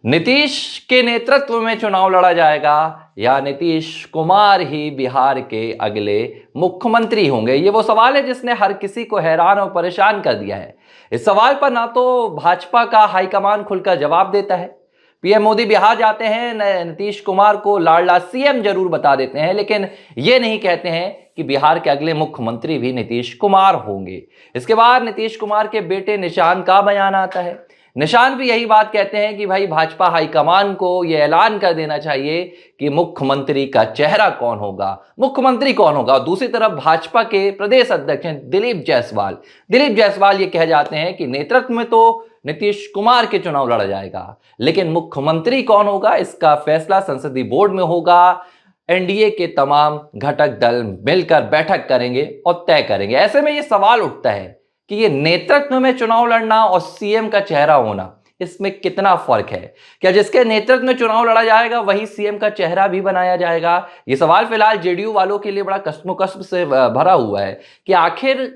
नीतीश के नेतृत्व में चुनाव लड़ा जाएगा या नीतीश कुमार ही बिहार के अगले मुख्यमंत्री होंगे? ये वो सवाल है जिसने हर किसी को हैरान और परेशान कर दिया है। इस सवाल पर ना तो भाजपा का हाईकमान खुलकर जवाब देता है। पीएम मोदी बिहार जाते हैं, नीतीश कुमार को लाडला सीएम जरूर बता देते हैं, लेकिन ये नहीं कहते हैं कि बिहार के अगले मुख्यमंत्री भी नीतीश कुमार होंगे। इसके बाद नीतीश कुमार के बेटे निशांत का बयान आता है। निशांत भी यही बात कहते हैं कि भाई भाजपा हाईकमान को यह ऐलान कर देना चाहिए कि मुख्यमंत्री का चेहरा कौन होगा, मुख्यमंत्री कौन होगा। दूसरी तरफ भाजपा के प्रदेश अध्यक्ष हैं दिलीप जायसवाल ये कह जाते हैं कि नेतृत्व में तो नीतीश कुमार के चुनाव लड़ा जाएगा, लेकिन मुख्यमंत्री कौन होगा इसका फैसला संसदीय बोर्ड में होगा। एनडीए के तमाम घटक दल मिलकर बैठक करेंगे और तय करेंगे। ऐसे में यह सवाल उठता है कि ये नेतृत्व में चुनाव लड़ना और सीएम का चेहरा होना, इसमें कितना फर्क है? क्या जिसके नेतृत्व में चुनाव लड़ा जाएगा वही सीएम का चेहरा भी बनाया जाएगा? ये सवाल फिलहाल जेडीयू वालों के लिए बड़ा कश्मोकश से भरा हुआ है कि आखिर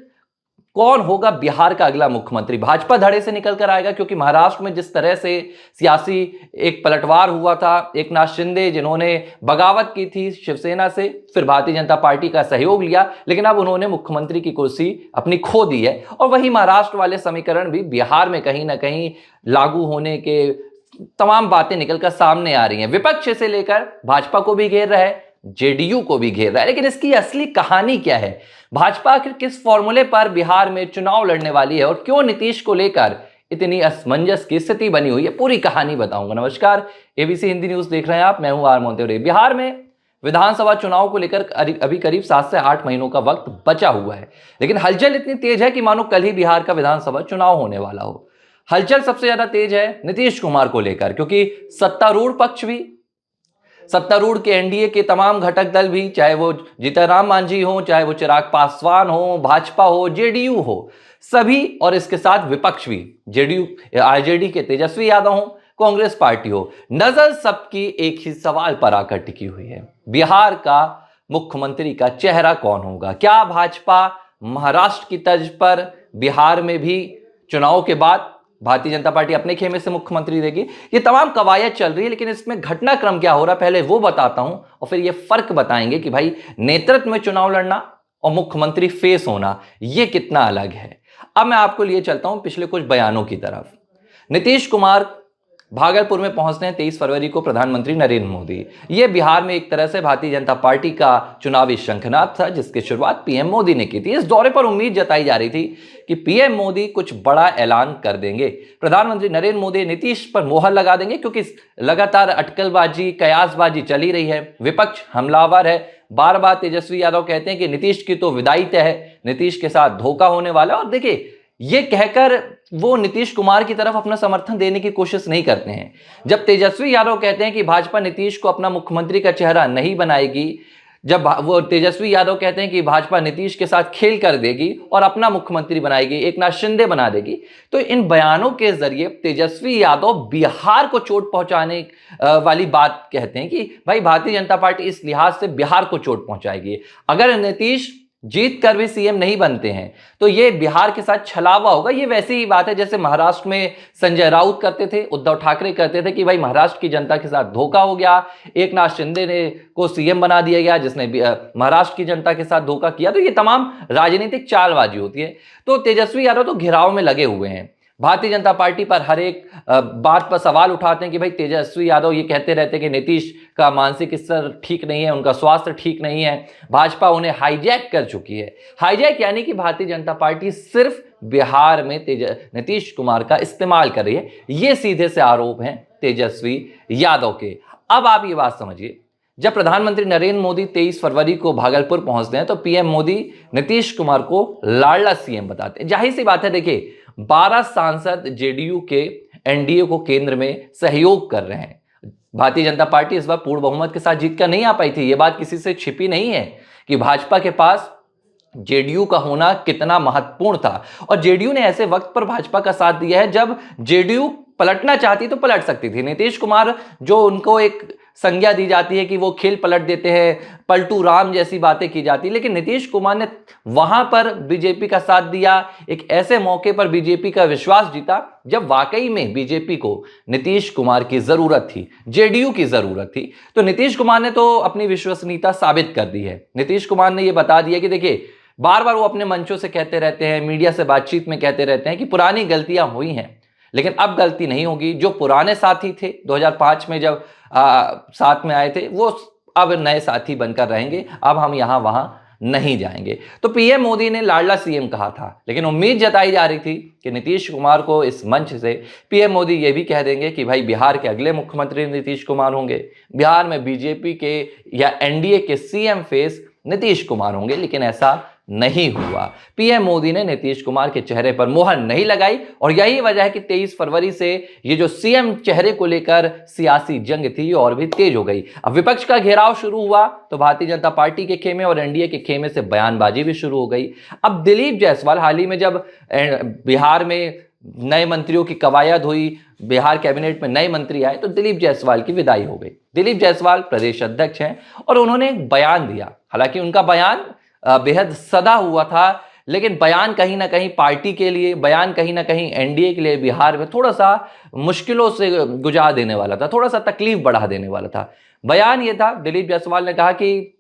कौन होगा बिहार का अगला मुख्यमंत्री। भाजपा धड़े से निकल कर आएगा, क्योंकि महाराष्ट्र में जिस तरह से सियासी एक पलटवार हुआ था, एकनाथ शिंदे जिन्होंने बगावत की थी शिवसेना से, फिर भारतीय जनता पार्टी का सहयोग लिया, लेकिन अब उन्होंने मुख्यमंत्री की कुर्सी अपनी खो दी है। और वही महाराष्ट्र वाले समीकरण भी बिहार में कहीं ना कहीं लागू होने के तमाम बातें निकलकर सामने आ रही हैं। विपक्ष से लेकर भाजपा को भी घेर रहा है, जेडीयू को भी घेर रहा है, लेकिन इसकी असली कहानी क्या है? भाजपा आखिर किस फॉर्मूले पर बिहार में चुनाव लड़ने वाली है और क्यों नीतीश को लेकर इतनी असमंजस की स्थिति बनी हुई है, पूरी कहानी बताऊंगा। नमस्कार, एबीसी हिंदी न्यूज देख रहे हैं आप, मैं हूं आर मोंतेरे। बिहार में विधानसभा चुनाव को लेकर अभी करीब 7 से 8 महीनों का वक्त बचा हुआ है, लेकिन हलचल इतनी तेज है कि मानो कल ही बिहार का विधानसभा चुनाव होने वाला हो। हलचल सबसे ज्यादा तेज है नीतीश कुमार को लेकर, क्योंकि सत्तारूढ़ पक्ष भी, सत्तारूढ़ के एनडीए के तमाम घटक दल भी, चाहे वो जीतनराम मांझी हो, चाहे वो चिराग पासवान हो, भाजपा हो, जेडीयू हो, सभी, और इसके साथ विपक्ष भी, जेडीयू आरजेडी के तेजस्वी यादव हो, कांग्रेस पार्टी हो, नजर सबकी एक ही सवाल पर आकर टिकी हुई है। बिहार का मुख्यमंत्री का चेहरा कौन होगा? क्या भाजपा महाराष्ट्र की तर्ज पर बिहार में भी चुनाव के बाद भारतीय जनता पार्टी अपने खेमे से मुख्यमंत्री देगी? ये तमाम कवायद चल रही है, लेकिन इसमें घटनाक्रम क्या हो रहा है पहले वो बताता हूं, और फिर ये फर्क बताएंगे कि भाई नेतृत्व में चुनाव लड़ना और मुख्यमंत्री फेस होना ये कितना अलग है। अब मैं आपको लिए चलता हूं पिछले कुछ बयानों की तरफ। नीतीश कुमार भागलपुर में पहुंचते हैं 23 फरवरी को प्रधानमंत्री नरेंद्र मोदी। ये बिहार में एक तरह से भारतीय जनता पार्टी का चुनावी शंखनाद था, जिसकी शुरुआत पीएम मोदी ने की थी। इस दौरे पर उम्मीद जताई जा रही थी कि पीएम मोदी कुछ बड़ा ऐलान कर देंगे। प्रधानमंत्री नरेंद्र मोदी नीतीश पर मोहर लगा देंगे, क्योंकि लगातार अटकलबाजी, कयासबाजी चली रही है। विपक्ष हमलावर है, बार बार तेजस्वी यादव कहते हैं कि नीतीश की तो विदाई तय है, नीतीश के साथ धोखा होने वाला है। और देखिए, ये कहकर वो नीतीश कुमार की तरफ अपना समर्थन देने की कोशिश नहीं करते हैं। जब तेजस्वी यादव कहते हैं कि भाजपा नीतीश को अपना मुख्यमंत्री का चेहरा नहीं बनाएगी, जब वो तेजस्वी यादव कहते हैं कि भाजपा नीतीश के साथ खेल कर देगी और अपना मुख्यमंत्री बनाएगी, एकनाथ शिंदे बना देगी, तो इन बयानों के जरिए तेजस्वी यादव बिहार को चोट पहुंचाने वाली बात कहते हैं कि भाई भारतीय जनता पार्टी इस लिहाज से बिहार को चोट पहुंचाएगी। अगर नीतीश जीत कर भी सीएम नहीं बनते हैं तो ये बिहार के साथ छलावा होगा। ये वैसी ही बात है जैसे महाराष्ट्र में संजय राउत करते थे, उद्धव ठाकरे करते थे कि भाई महाराष्ट्र की जनता के साथ धोखा हो गया, एकनाथ शिंदे ने को सीएम बना दिया गया जिसने महाराष्ट्र की जनता के साथ धोखा किया। तो ये तमाम राजनीतिक चालबाजी होती है। तो तेजस्वी यादव तो घेराव में लगे हुए हैं, भारतीय जनता पार्टी पर हर एक बात पर सवाल उठाते हैं कि भाई तेजस्वी यादव ये कहते रहते हैं कि नीतीश का मानसिक स्तर ठीक नहीं है, उनका स्वास्थ्य ठीक नहीं है, भाजपा उन्हें हाईजैक कर चुकी है। हाईजैक यानी कि भारतीय जनता पार्टी सिर्फ बिहार में नीतीश कुमार का इस्तेमाल कर रही है। ये सीधे से आरोप हैं तेजस्वी यादव के। अब आप ये बात समझिए, जब प्रधानमंत्री नरेंद्र मोदी 23 फरवरी को भागलपुर पहुंचते हैं तो पीएम मोदी नीतीश कुमार को लाडला सीएम बताते हैं। जाहिर सी बात है, देखिए 12 सांसद जेडीयू के एनडीए को केंद्र में सहयोग कर रहे हैं। भारतीय जनता पार्टी इस बार पूर्ण बहुमत के साथ जीतकर नहीं आ पाई थी। यह बात किसी से छिपी नहीं है कि भाजपा के पास जेडीयू का होना कितना महत्वपूर्ण था, और जेडीयू ने ऐसे वक्त पर भाजपा का साथ दिया है जब जेडीयू पलटना चाहती तो पलट सकती थी। नीतीश कुमार जो उनको एक संज्ञा दी जाती है कि वो खेल पलट देते हैं, पलटू राम जैसी बातें की जाती है। लेकिन नीतीश कुमार ने वहां पर बीजेपी का साथ दिया, एक ऐसे मौके पर बीजेपी का विश्वास जीता जब वाकई में बीजेपी को नीतीश कुमार की जरूरत थी, जेडीयू की जरूरत थी। तो नीतीश कुमार ने तो अपनी विश्वसनीयता साबित कर दी है। नीतीश कुमार ने यह बता दिया कि देखिए, बार बार वो अपने मंचों से कहते रहते हैं, मीडिया से बातचीत में कहते रहते हैं कि पुरानी गलतियां हुई हैं, लेकिन अब गलती नहीं होगी। जो पुराने साथी थे 2005 में जब साथ में आए थे, वो अब नए साथी बनकर रहेंगे, अब हम यहां वहां नहीं जाएंगे। तो पीएम मोदी ने लाडला सीएम कहा था, लेकिन उम्मीद जताई जा रही थी कि नीतीश कुमार को इस मंच से पीएम मोदी ये भी कह देंगे कि भाई बिहार के अगले मुख्यमंत्री नीतीश कुमार होंगे, बिहार में बीजेपी के या एनडीए के सीएम फेस नीतीश कुमार होंगे। लेकिन ऐसा नहीं हुआ। पीएम मोदी ने नीतीश कुमार के चेहरे पर मोहर नहीं लगाई और यही वजह है कि 23 फरवरी से ये जो सीएम चेहरे को लेकर सियासी जंग थी ये और भी तेज हो गई। अब विपक्ष का घेराव शुरू हुआ तो भारतीय जनता पार्टी के खेमे और एनडीए के खेमे से बयानबाजी भी शुरू हो गई। अब दिलीप जायसवाल, हाल ही में जब बिहार में नए मंत्रियों की कवायद हुई, बिहार कैबिनेट में नए मंत्री आए, तो दिलीप जायसवाल की विदाई हो गई। दिलीप जायसवाल प्रदेश अध्यक्ष हैं और उन्होंने एक बयान दिया। हालांकि उनका बयान बेहद सदा हुआ था, लेकिन बयान कहीं ना कहीं पार्टी के लिए, बयान कहीं ना कहीं एनडीए के लिए बिहार में थोड़ा सा मुश्किलों से गुजार देने वाला था, थोड़ा सा तकलीफ बढ़ा देने वाला था। बयान ये था, दिलीप जायसवाल ने कहा कि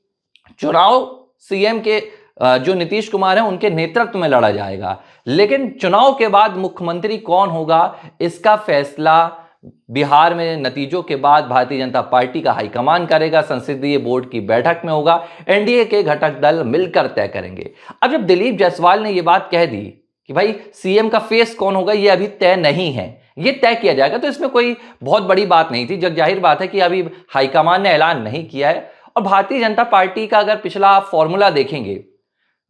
चुनाव सीएम के जो नीतीश कुमार हैं उनके नेतृत्व में लड़ा जाएगा, लेकिन चुनाव के बाद मुख्यमंत्री कौन होगा इसका फैसला बिहार में नतीजों के बाद भारतीय जनता पार्टी का हाईकमान करेगा, संसदीय बोर्ड की बैठक में होगा, एनडीए के घटक दल मिलकर तय करेंगे। अब जब दिलीप जायसवाल ने यह बात कह दी कि भाई सीएम का फेस कौन होगा ये अभी तय नहीं है, ये तय किया जाएगा, तो इसमें कोई बहुत बड़ी बात नहीं थी। जग जाहिर बात है कि अभी हाईकमान ने ऐलान नहीं किया है। और भारतीय जनता पार्टी का अगर पिछला फॉर्मूला देखेंगे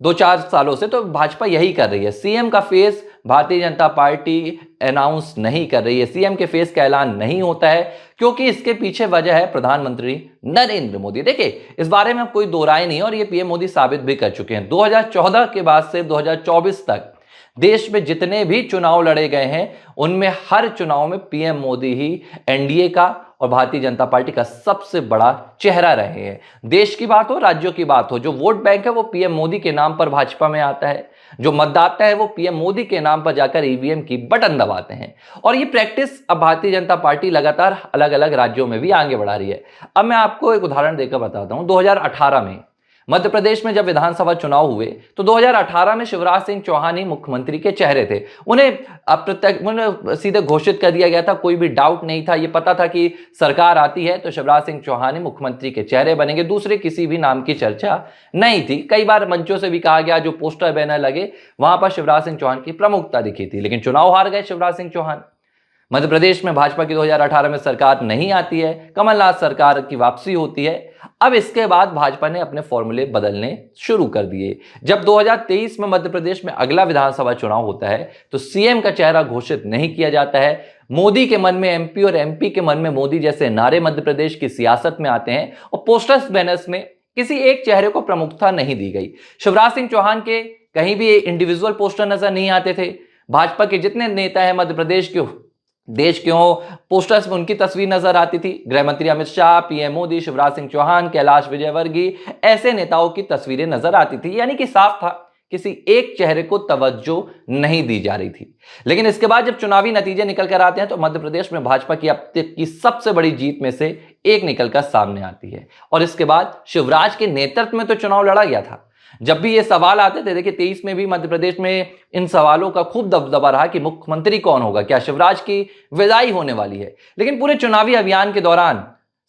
2-4 सालों से, तो भाजपा यही कर रही है, सीएम का face Bharatiya Janata party announce नहीं कर रही है, सीएम के फेस का ऐलान नहीं होता है, क्योंकि इसके पीछे वजह है प्रधानमंत्री नरेंद्र मोदी। देखिए, इस बारे में कोई दो राय नहीं और ये पीएम मोदी साबित भी कर चुके हैं। 2014 के बाद से 2024 तक देश में जितने भी चुनाव लड़े गए हैं उनमें हर चुनाव में पीएम मोदी ही एनडीए का और भारतीय जनता पार्टी का सबसे बड़ा चेहरा रहे हैं। देश की बात हो, राज्यों की बात हो, जो वोट बैंक है वो पीएम मोदी के नाम पर भाजपा में आता है, जो मतदाता है वो पीएम मोदी के नाम पर जाकर ईवीएम की बटन दबाते हैं। और ये प्रैक्टिस अब भारतीय जनता पार्टी लगातार अलग अलग राज्यों में भी आगे बढ़ा रही है। अब मैं आपको एक उदाहरण देकर बताता हूं। 2018 में मध्य प्रदेश में जब विधानसभा चुनाव हुए तो 2018 में शिवराज सिंह चौहान ही मुख्यमंत्री के चेहरे थे। उन्हें सीधे घोषित कर दिया गया था, कोई भी डाउट नहीं था, ये पता था कि सरकार आती है तो शिवराज सिंह चौहान ही मुख्यमंत्री के चेहरे बनेंगे, दूसरे किसी भी नाम की चर्चा नहीं थी। कई बार मंचों से भी कहा गया, जो पोस्टर बैनर लगे वहां पर शिवराज सिंह चौहान की प्रमुखता दिखी थी, लेकिन चुनाव हार गए शिवराज सिंह चौहान। मध्य प्रदेश में भाजपा की 2018 में सरकार नहीं आती है, कमलनाथ सरकार की वापसी होती है। अब इसके बाद भाजपा ने अपने फॉर्मूले बदलने शुरू कर दिए। जब 2023 में मध्य प्रदेश में अगला विधानसभा चुनाव होता है तो सीएम का चेहरा घोषित नहीं किया जाता है। मोदी के मन में एमपी और एमपी के मन में मोदी जैसे नारे मध्य प्रदेश की सियासत में आते हैं और पोस्टर्स बैनर्स में किसी एक चेहरे को प्रमुखता नहीं दी गई। शिवराज सिंह चौहान के कहीं भी इंडिविजुअल पोस्टर नजर नहीं आते थे। भाजपा के जितने नेता हैं मध्य प्रदेश के, देश के हो, पोस्टर्स में उनकी तस्वीर नजर आती थी। गृह मंत्री अमित शाह, पीएम मोदी, शिवराज सिंह चौहान, कैलाश विजयवर्गीय, ऐसे नेताओं की तस्वीरें नजर आती थी। यानी कि साफ था किसी एक चेहरे को तवज्जो नहीं दी जा रही थी। लेकिन इसके बाद जब चुनावी नतीजे निकल कर आते हैं तो मध्य प्रदेश में भाजपा की अब तक की सबसे बड़ी जीत में से एक निकलकर सामने आती है। और इसके बाद शिवराज के नेतृत्व में तो चुनाव लड़ा गया था। जब भी ये सवाल आते थे, देखिए 23 में भी मध्य प्रदेश में इन सवालों का खूब दबदबा रहा कि मुख्यमंत्री कौन होगा, क्या शिवराज की विदाई होने वाली है। लेकिन पूरे चुनावी अभियान के दौरान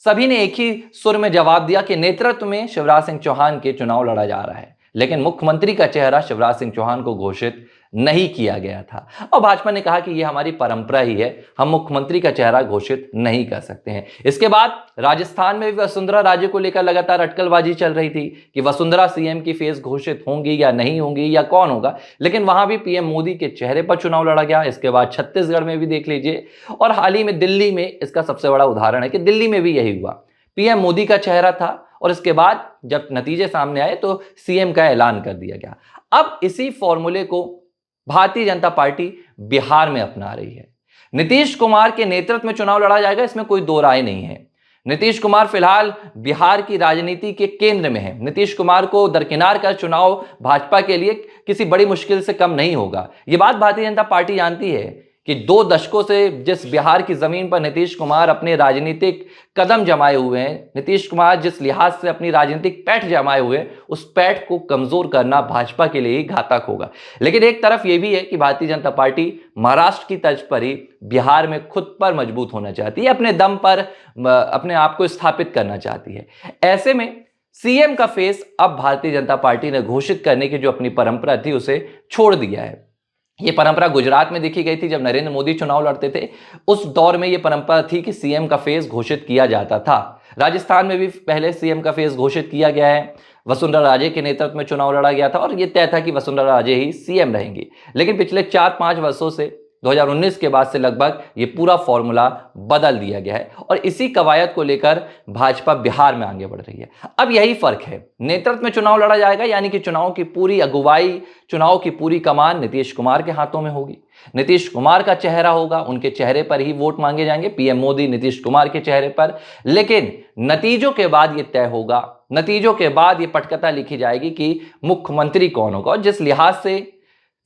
सभी ने एक ही सुर में जवाब दिया कि नेतृत्व में शिवराज सिंह चौहान के चुनाव लड़ा जा रहा है, लेकिन मुख्यमंत्री का चेहरा शिवराज सिंह चौहान को घोषित नहीं किया गया था। और भाजपा ने कहा कि यह हमारी परंपरा ही है, हम मुख्यमंत्री का चेहरा घोषित नहीं कर सकते हैं। इसके बाद राजस्थान में भी वसुंधरा राजे को लेकर लगातार अटकलबाजी चल रही थी कि वसुंधरा सीएम की फेस घोषित होंगी या नहीं होंगी या कौन होगा, लेकिन वहां भी पीएम मोदी के चेहरे पर चुनाव लड़ा गया। इसके बाद छत्तीसगढ़ में भी देख लीजिए, और हाल ही में दिल्ली में इसका सबसे बड़ा उदाहरण है कि दिल्ली में भी यही हुआ, पीएम मोदी का चेहरा था और इसके बाद जब नतीजे सामने आए तो सीएम का ऐलान कर दिया गया। अब इसी फॉर्मूले को भारतीय जनता पार्टी बिहार में अपना रही है। नीतीश कुमार के नेतृत्व में चुनाव लड़ा जाएगा, इसमें कोई दो राय नहीं है। नीतीश कुमार फिलहाल बिहार की राजनीति के केंद्र में है। नीतीश कुमार को दरकिनार कर चुनाव भाजपा के लिए किसी बड़ी मुश्किल से कम नहीं होगा। यह बात भारतीय जनता पार्टी जानती है कि 2 दशकों से जिस बिहार की जमीन पर नीतीश कुमार अपने राजनीतिक कदम जमाए हुए हैं, नीतीश कुमार जिस लिहाज से अपनी राजनीतिक पैठ जमाए हुए हैं, उस पैठ को कमजोर करना भाजपा के लिए ही घातक होगा। लेकिन एक तरफ यह भी है कि भारतीय जनता पार्टी महाराष्ट्र की तर्ज पर ही बिहार में खुद पर मजबूत होना चाहती है, अपने दम पर अपने आप को स्थापित करना चाहती है। ऐसे में सीएम का फेस अब भारतीय जनता पार्टी ने घोषित करने की जो अपनी परंपरा थी उसे छोड़ दिया है। ये परंपरा गुजरात में देखी गई थी जब नरेंद्र मोदी चुनाव लड़ते थे। उस दौर में ये परंपरा थी कि सीएम का फेस घोषित किया जाता था। राजस्थान में भी पहले सीएम का फेस घोषित किया गया है। वसुंधरा राजे के नेतृत्व में चुनाव लड़ा गया था और यह तय था कि वसुंधरा राजे ही सीएम रहेंगी। लेकिन पिछले 4-5 वर्षों से 2019 के बाद से लगभग ये पूरा फॉर्मूला बदल दिया गया है और इसी कवायद को लेकर भाजपा बिहार में आगे बढ़ रही है। अब यही फर्क है, नेतृत्व में चुनाव लड़ा जाएगा, यानी कि चुनाव की पूरी अगुवाई, चुनाव की पूरी कमान नीतीश कुमार के हाथों में होगी। नीतीश कुमार का चेहरा होगा, उनके चेहरे पर ही वोट मांगे जाएंगे, पीएम मोदी नीतीश कुमार के चेहरे पर। लेकिन नतीजों के बाद यह तय होगा, नतीजों के बाद यह पटकथा लिखी जाएगी कि मुख्यमंत्री कौन होगा। और जिस लिहाज से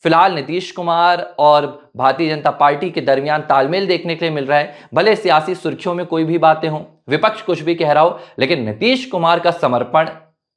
फिलहाल नीतीश कुमार और भारतीय जनता पार्टी के दरमियान तालमेल देखने के लिए मिल रहा है, भले सियासी सुर्खियों में कोई भी बातें हों, विपक्ष कुछ भी कह रहा हो, लेकिन नीतीश कुमार का समर्पण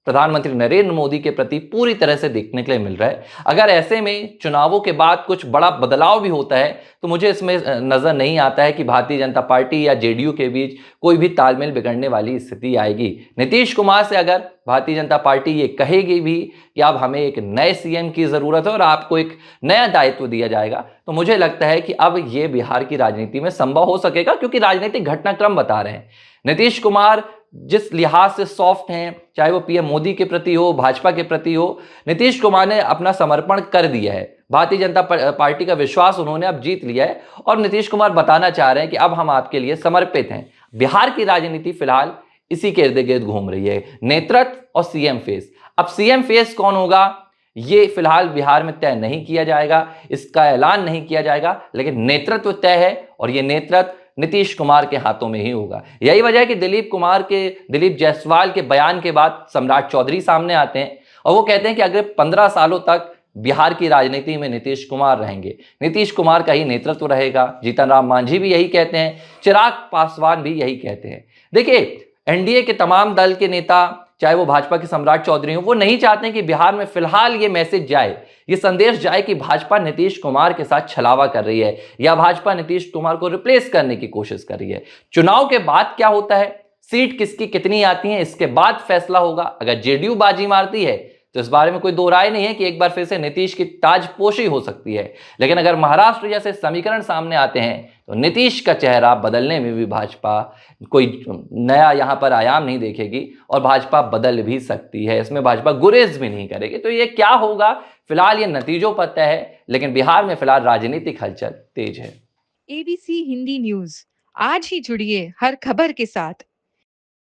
प्रधानमंत्री नरेंद्र मोदी के प्रति पूरी तरह से देखने के लिए मिल रहा है। अगर ऐसे में चुनावों के बाद कुछ बड़ा बदलाव भी होता है तो मुझे इसमें नजर नहीं आता है कि भारतीय जनता पार्टी या जेडीयू के बीच कोई भी तालमेल बिगड़ने वाली स्थिति आएगी। नीतीश कुमार से अगर भारतीय जनता पार्टी ये कहेगी भी कि अब हमें एक नए सीएम की जरूरत है और आपको एक नया दायित्व दिया जाएगा, तो मुझे लगता है कि अब ये बिहार की राजनीति में संभव हो सकेगा, क्योंकि राजनीतिक घटनाक्रम बता रहे हैं। नीतीश कुमार जिस लिहाज से सॉफ्ट हैं, चाहे वो पीएम मोदी के प्रति हो, भाजपा के प्रति हो, नीतीश कुमार ने अपना समर्पण कर दिया है। भारतीय जनता पार्टी का विश्वास उन्होंने अब जीत लिया है और नीतीश कुमार बताना चाह रहे हैं कि अब हम आपके लिए समर्पित हैं। बिहार की राजनीति फिलहाल इसी के इर्द गिर्द घूम रही है, नेतृत्व और सीएम फेस। अब सीएम फेस कौन होगा ये फिलहाल बिहार में तय नहीं किया जाएगा, इसका ऐलान नहीं किया जाएगा, लेकिन नेतृत्व तय है और यह नेतृत्व नीतीश कुमार के हाथों में ही होगा। यही वजह है कि दिलीप जायसवाल के बयान के बाद सम्राट चौधरी सामने आते हैं और वो कहते हैं कि अगले 15 सालों तक बिहार की राजनीति में नीतीश कुमार रहेंगे, नीतीश कुमार का ही नेतृत्व रहेगा। जीतन राम मांझी भी यही कहते हैं, चिराग पासवान भी यही कहते हैं। देखिए, एनडीए के तमाम दल के नेता, चाहे वो भाजपा के सम्राट चौधरी हो, वो नहीं चाहते हैं कि बिहार में फिलहाल ये मैसेज जाए, ये संदेश जाए कि भाजपा नीतीश कुमार के साथ छलावा कर रही है या भाजपा नीतीश कुमार को रिप्लेस करने की कोशिश कर रही है। चुनाव के बाद क्या होता है, सीट किसकी कितनी आती है, इसके बाद फैसला होगा। अगर जेडीयू बाजी मारती है तो इस बारे में कोई दो राय नहीं है कि एक बार फिर से नीतीश की ताजपोशी हो सकती है। लेकिन अगर महाराष्ट्र जैसे समीकरण सामने आते हैं तो नीतीश का चेहरा बदलने में भी भाजपा कोई नया यहां पर आयाम नहीं देखेगी और भाजपा बदल भी सकती है, इसमें भाजपा गुरेज भी नहीं करेगी। तो ये क्या होगा फिलहाल ये नतीजों पर तय है, लेकिन बिहार में फिलहाल राजनीतिक हलचल तेज है। एबीसी हिंदी न्यूज, आज ही जुड़िए हर खबर के साथ